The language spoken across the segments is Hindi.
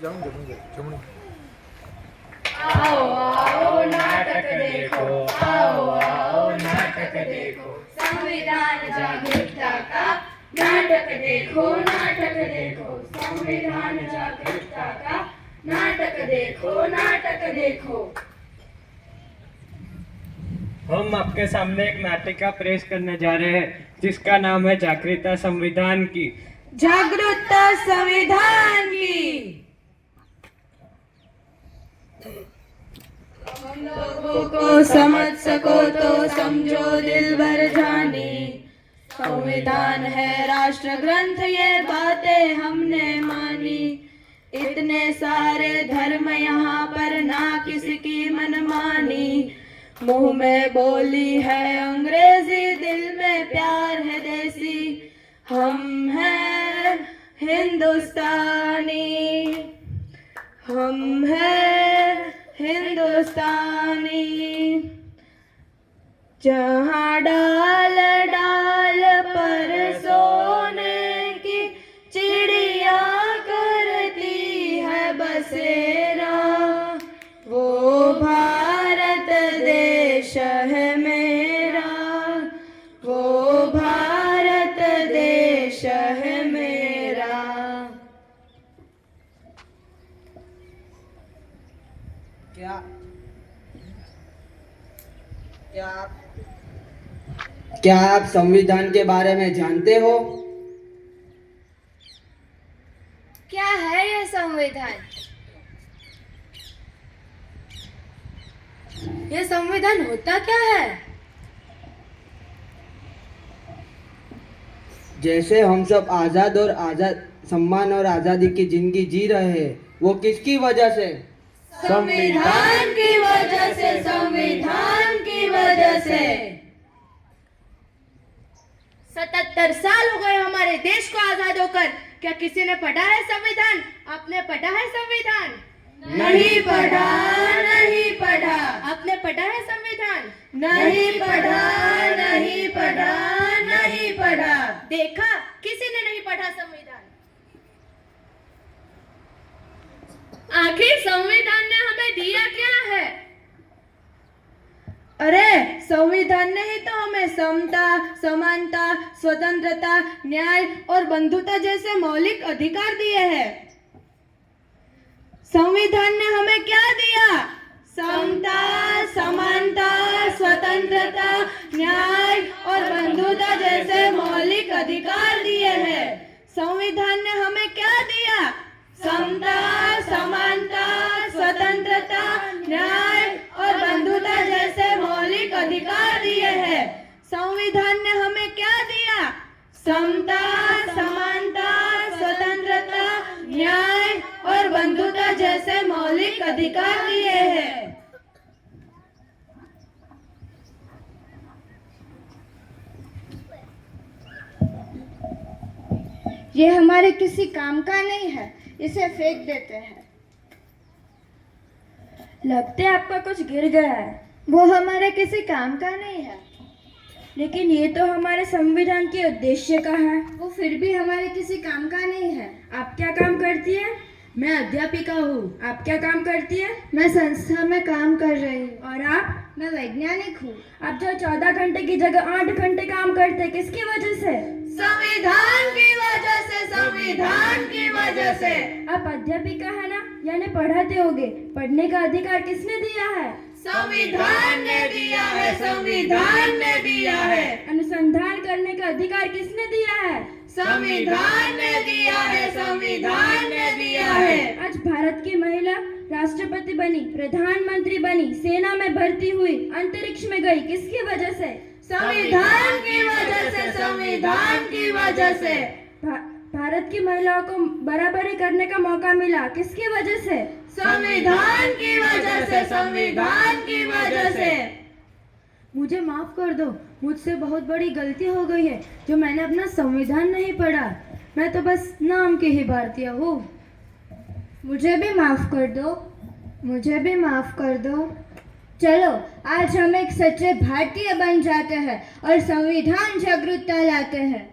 आओ आओ नाटक देखो, आओ आओ नाटक देखो, संविधान जागरूकता का नाटक देखो, नाटक देखो, संविधान जागरूकता का नाटक देखो, नाटक देखो। हम आपके सामने एक नाटिका पेश करने जा रहे हैं जिसका नाम है जागरूकता संविधान की। जागरूकता संविधान की। हम लोगों को समझ सको तो समझो दिल भर जानी, संविधान है राष्ट्र ग्रंथ ये बातें हमने मानी। इतने सारे धर्म यहाँ पर ना किसकी मनमानी, मुंह में बोली है अंग्रेजी दिल में प्यार है देसी। हम हैं हिंदुस्तानी, हम हैं हिंदुस्तानी। जहाँ डाल डाल पर सोने की चिड़िया करती है बसेरा, वो भारत देश है मेरा, वो भारत देश है मेरा। क्या आप संविधान के बारे में जानते हो? क्या है यह संविधान? यह संविधान होता क्या है? जैसे हम सब आजाद और सम्मान और आजादी की जिंदगी जी रहे हैं, वो किसकी वजह से? संविधान की वजह से, संविधान की वजह से। 77 साल हो गए हमारे देश को आजाद होकर, क्या किसी ने पढ़ा है संविधान? आपने पढ़ा है संविधान? नहीं पढ़ा, नहीं पढ़ा। आपने पढ़ा है संविधान? नहीं पढ़ा, नहीं पढ़ा, नहीं पढ़ा। देखा, किसी ने नहीं पढ़ा संविधान। आखिर संविधान ने हमें दिया क्या है? अरे संविधान ने ही तो हमें समता, समानता, स्वतंत्रता, न्याय और बंधुता जैसे मौलिक अधिकार दिए हैं। संविधान ने हमें क्या दिया? समता, समानता, स्वतंत्रता, न्याय और बंधुता जैसे मौलिक अधिकार दिए हैं। संविधान ने हमें क्या दिया? समता, समानता, स्वतंत्रता, न्याय और बंधुता जैसे मौलिक अधिकार दिए हैं। संविधान ने हमें क्या दिया? समता, समानता, स्वतंत्रता, न्याय और बंधुता जैसे मौलिक अधिकार दिए हैं। ये हमारे किसी काम का नहीं है, इसे फेंक देते हैं। लगता है आपका कुछ गिर गया है। वो हमारे किसी काम का नहीं है, लेकिन ये तो हमारे संविधान के उद्देश्य का है। वो फिर भी हमारे किसी काम का नहीं है। आप क्या काम करती है? मैं अध्यापिका हूँ। आप क्या काम करती है? मैं संस्था में काम कर रही हूँ। और आप? मैं वैज्ञानिक हूँ। आप जो 14 घंटे की जगह 8 घंटे काम करते, किसकी वजह से? संविधान की वजह से, संविधान की वजह से। आप अध्यापिका है ना, यानी पढ़ाते होगे। पढ़ने का अधिकार किसने दिया है? संविधान ने दिया है, संविधान ने दिया है। अनुसंधान करने का अधिकार किसने दिया है? संविधान ने दिया है, संविधान ने दिया है। आज भारत की महिला राष्ट्रपति बनी, प्रधानमंत्री बनी, सेना में भर्ती हुई, अंतरिक्ष में गई, किसकी वजह से? संविधान की वजह से, संविधान की वजह से। भारत की महिलाओं को बराबरी करने का मौका मिला, किसकी वजह से? संविधान की वजह से, संविधान की वजह से। मुझे माफ कर दो, मुझसे बहुत बड़ी गलती हो गई है जो मैंने अपना संविधान नहीं पढ़ा। मैं तो बस नाम की ही भारतीय हूँ। मुझे भी माफ कर दो, मुझे भी माफ कर दो। चलो आज हम एक सच्चे भारतीय बन जाते हैं और संविधान जागरूकता लाते हैं।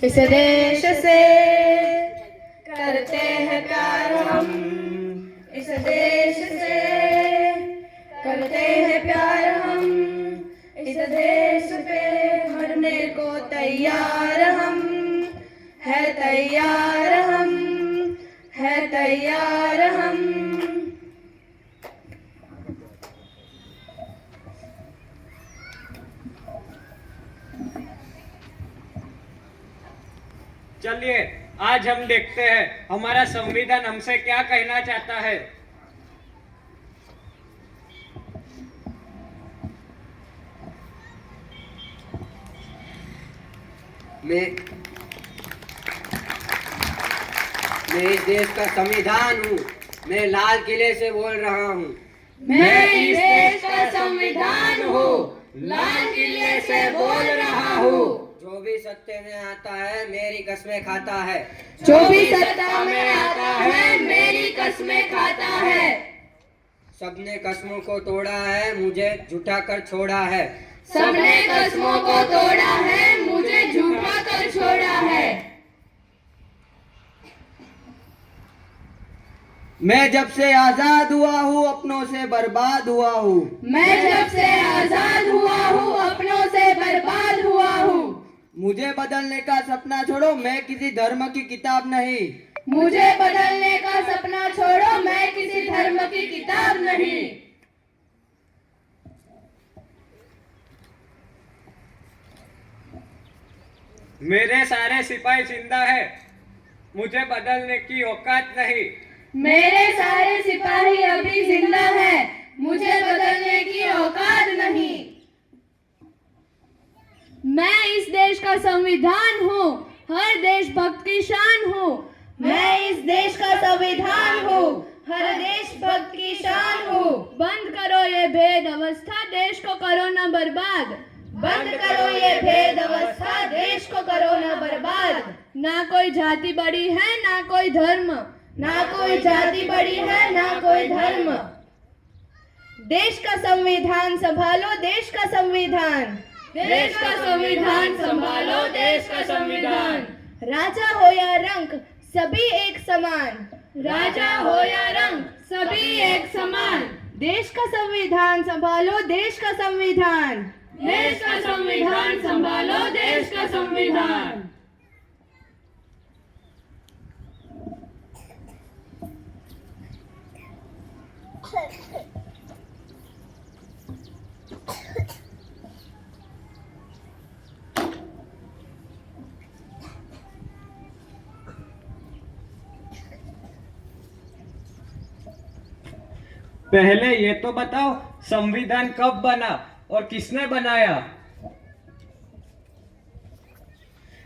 इस देश से करते हैं प्यार हम, इस देश से करते हैं प्यार हम, इस देश पे मरने को तैयार हम, है तैयार हम, है तैयार हम। चलिए आज हम देखते हैं हमारा संविधान हमसे क्या कहना चाहता है। मैं इस देश का संविधान हूँ। मैं लाल किले से बोल रहा हूँ। मैं इस देश का संविधान हूँ, लाल किले से बोल रहा हूँ। जो भी सत्ते में आता है मेरी कस्में खाता है, जो भी सत्ता में आता है मेरी कस्में खाता है। सबने कस्मों को तोड़ा है, मुझे झूठा कर छोड़ा है। सबने कस्मों को तोड़ा है, मुझे झूठा कर छोड़ा है। मैं जब से आजाद हुआ हूँ अपनों से बर्बाद हुआ हूँ। मैं जब से आजाद हुआ हूँ अपनों से बर्बाद हुआ हूँ। मुझे बदलने का सपना छोड़ो, मैं किसी धर्म की किताब नहीं। मुझे बदलने का सपना छोड़ो, मैं किसी धर्म की किताब नहीं। मेरे सारे सिपाही जिंदा है, मुझे बदलने की औकात नहीं। मेरे सारे सिपाही अभी जिंदा हैं, मुझे बदलने की औकात नहीं। मैं इस देश का संविधान हूँ, हर देशभक्त की शान हूँ। मैं इस देश का संविधान हूँ, हर देशभक्त की शान हूँ। बंद करो ये भेद अवस्था, देश को करो न बर्बाद। बंद करो ये भेद अवस्था, देश को करो न बर्बाद। ना कोई जाति बड़ी है ना कोई धर्म, ना कोई जाति बड़ी है ना कोई धर्म। देश का संविधान संभालो, देश का संविधान। देश का संविधान संभालो, देश का संविधान। राजा हो या रंग सभी एक समान, राजा हो या रंग सभी एक समान। देश का संविधान संभालो, देश का संविधान। देश का संविधान संभालो, देश का संविधान। पहले ये तो बताओ संविधान कब बना और किसने बनाया।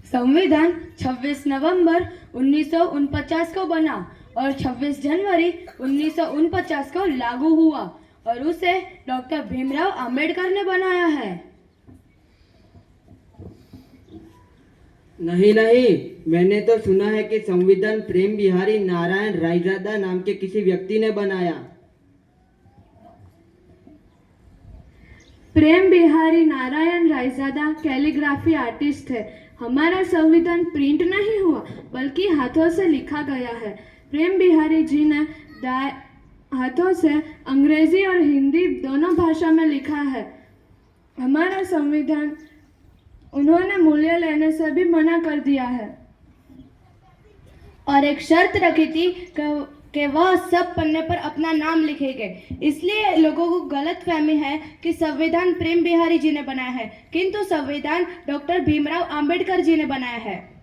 संविधान 26 नवंबर 1949 को बना और 26 जनवरी 1949 को लागू हुआ और उसे डॉक्टर भीमराव अंबेडकर ने बनाया है। नहीं नहीं, मैंने तो सुना है कि संविधान प्रेम बिहारी नारायण रायजादा नाम के किसी व्यक्ति ने बनाया। प्रेम बिहारी नारायण रायजादा कैलीग्राफी आर्टिस्ट है। हमारा संविधान प्रिंट नहीं हुआ बल्कि हाथों से लिखा गया है। प्रेम बिहारी जी ने हाथों से अंग्रेजी और हिंदी दोनों भाषा में लिखा है। हमारा संविधान उन्होंने मूल्य लेने से भी मना कर दिया है और एक शर्त रखी थी कि वह सब पन्ने पर अपना नाम लिखेंगे। इसलिए लोगों को गलतफहमी है कि संविधान प्रेम बिहारी जी ने बनाया है, किंतु संविधान डॉक्टर भीमराव अंबेडकर जी ने बनाया है।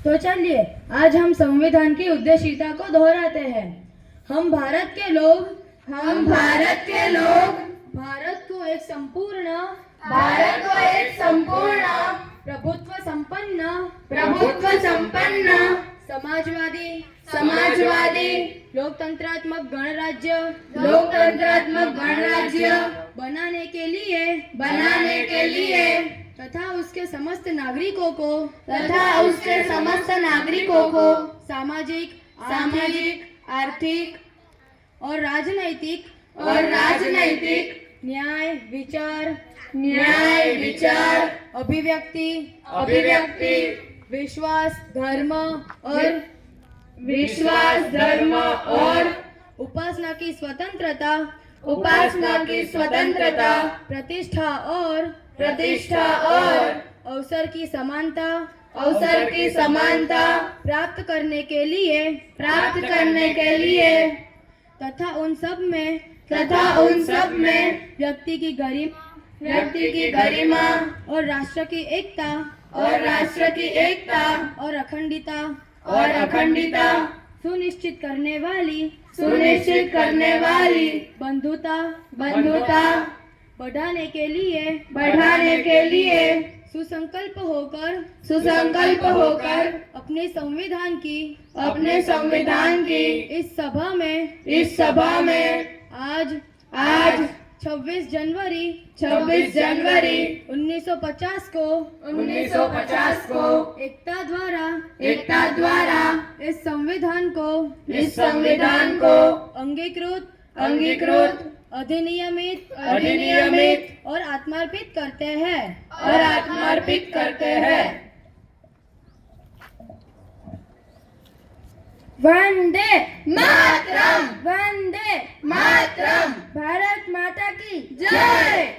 तो चलिए आज हम संविधान की उद्देश्यता को दोहराते हैं। हम भारत के लोग भारत को एक संपूर्ण प्रभुत्व संपन्न समाजवादी लोकतंत्रात्मक गणराज्य बनाने के लिए बनाने के लिए तथा उसके समस्त नागरिकों को सामाजिक आर्थिक और राजनैतिक न्याय विचार अभिव्यक्ति विश्वास धर्म और उपासना की स्वतंत्रता प्रतिष्ठा और अवसर की समानता प्राप्त करने के लिए तथा उन सब में व्यक्ति की गरिमा और राष्ट्र की एकता और अखंडता सुनिश्चित करने वाली बंधुता बढ़ाने के लिए सुसंकल्प होकर अपने संविधान की इस सभा में आज 26 जनवरी 1950 को एकता द्वारा इस संविधान को अंगीकृत अधिनियमित और आत्मार्पित करते हैं वंदे मातरम भारत माता की जय।